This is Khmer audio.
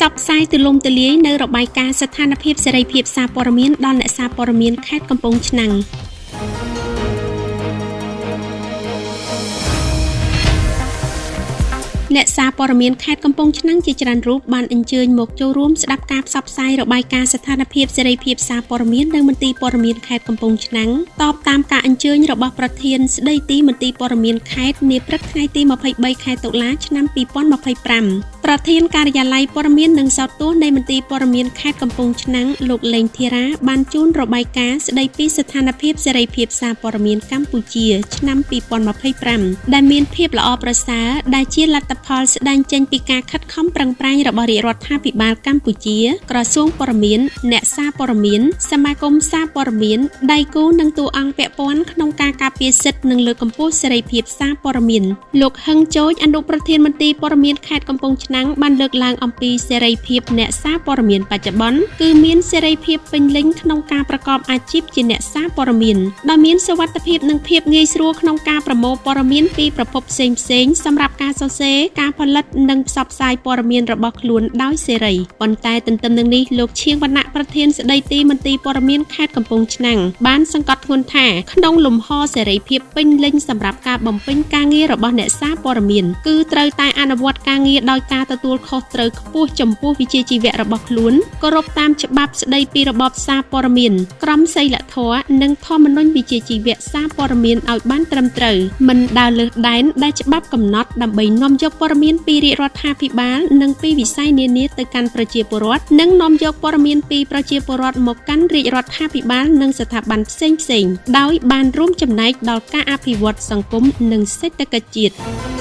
សព្វផ្សាយទូលំទូលាយនៅរបាយការណ៍ស្ថានភាពសេរីភាពសារព័ត៌មានដល់អ្នកសារព័ត៌មានខេត្តកំពង់ឆ្នាំងអ្នកសារព័ត៌មានខេត្តកំពង់ឆ្នាំងជាច្រើនរូបបានអញ្ជើញមកចូលរួមស្ដាប់ការផ្សព្វផ្សាយរបាយការណ៍ស្ថានភាពសេរីភាពសារព័ត៌មាននៅមន្ទីរព័ត៌មានខេត្តកំពង់ឆ្នាំងតបតាមការអញ្ជើញរបស់ប្រធានស្ដីទីមន្ទីរព័ត៌មានខេត្តនាព្រឹកថ្ងៃទី23ខែតុលាឆ្នាំ2025ប្រធានការិយាល័យព័ត៌មាននិងសោតទស្សន៍នៃមន្ទីរព័ត៌មានខេត្តកំពង់ឆ្នាំងលោកលេងធីរ៉ាបានជូនរបាយការណ៍ស្ដីពីស្ថានភាពសេរីភាពសារព័ត៌មានកម្ពុជាឆ្នាំ2025ដែលមានភាពល្អប្រសើរដែលជាលទ្ធផលស្ដែងចេញពីការខិតខំប្រឹងប្រែងរបស់រាជរដ្ឋាភិបាលកម្ពុជាក្រសួងព័ត៌មានអ្នកសារព័ត៌មានសមាគមសារព័ត៌មានដៃគូនិងតួអង្គពាក់ព័ន្ធក្នុងការការពារសិទ្ធិនិងលើកកម្ពស់សេរីភាពសារព័ត៌មានលោកហឹងជូចអនុប្រធានមន្ទីរព័ត៌មានខេត្តកំពង់ឆ្នាំងបានលើកឡើងអំពីសេរីភាពអ្នកសារព័ត៌មានបច្ចុប្បន្នគឺមានសេរីភាពពេញលេញក្នុងការប្រកបអាជីពជាអ្នកសារព័ត៌មានដោយមានសុវត្ថិភាពនិងភាពងាយស្រួលក្នុងការប្រមូលព័ត៌មានពីប្រភពផ្សេងៗសម្រាប់ការសរសេរការផលិតនិងផ្សព្វផ្សាយព័ត៌មានរបស់ខ្លួនដោយសេរីប៉ុន្តែទន្ទឹមនឹងនេះលោកឈៀងវណ្ណៈប្រធានស្ដីទីមន្ទីរព័ត៌មានខេត្តកំពង់ឆ្នាំងបានសង្កត់ធ្ងន់ថាក្នុងលំហសេរីភាពពេញលេញសម្រាប់ការបំពេញការងាររបស់អ្នកសារព័ត៌មានគឺត្រូវតែអនុវត្តការងារដោយការទទួលខុសត្រូវខ្ពស់ចំពោះវិជ្ជាជីវៈរបស់ខ្លួនគោរពតាមច្បាប់ស្ដីពីរបបសារព័ត៌មានក្រមសីលធម៌និងធម្មនុញ្ញវិជ្ជាជីវៈសារព័ត៌មានឲ្យបានត្រឹមត្រូវមិនដើរលើសដែនដែលច្បាប់កំណត់ដើម្បីនាំយកព័ត៌មានពីរាជរដ្ឋាភិបាលនិងពីវិស័យនានាទៅកាន់ប្រជាពលរដ្ឋនិងនាំយកព័ត៌មានពីប្រជាពលរដ្ឋមកកាន់រាជរដ្ឋាភិបាលនិងស្ថាប័នផ្សេងៗដោយបានរួមចំណែកដល់ការអភិវឌ្ឍសង្គមនិងសេដ្ឋកិច្ចជាតិ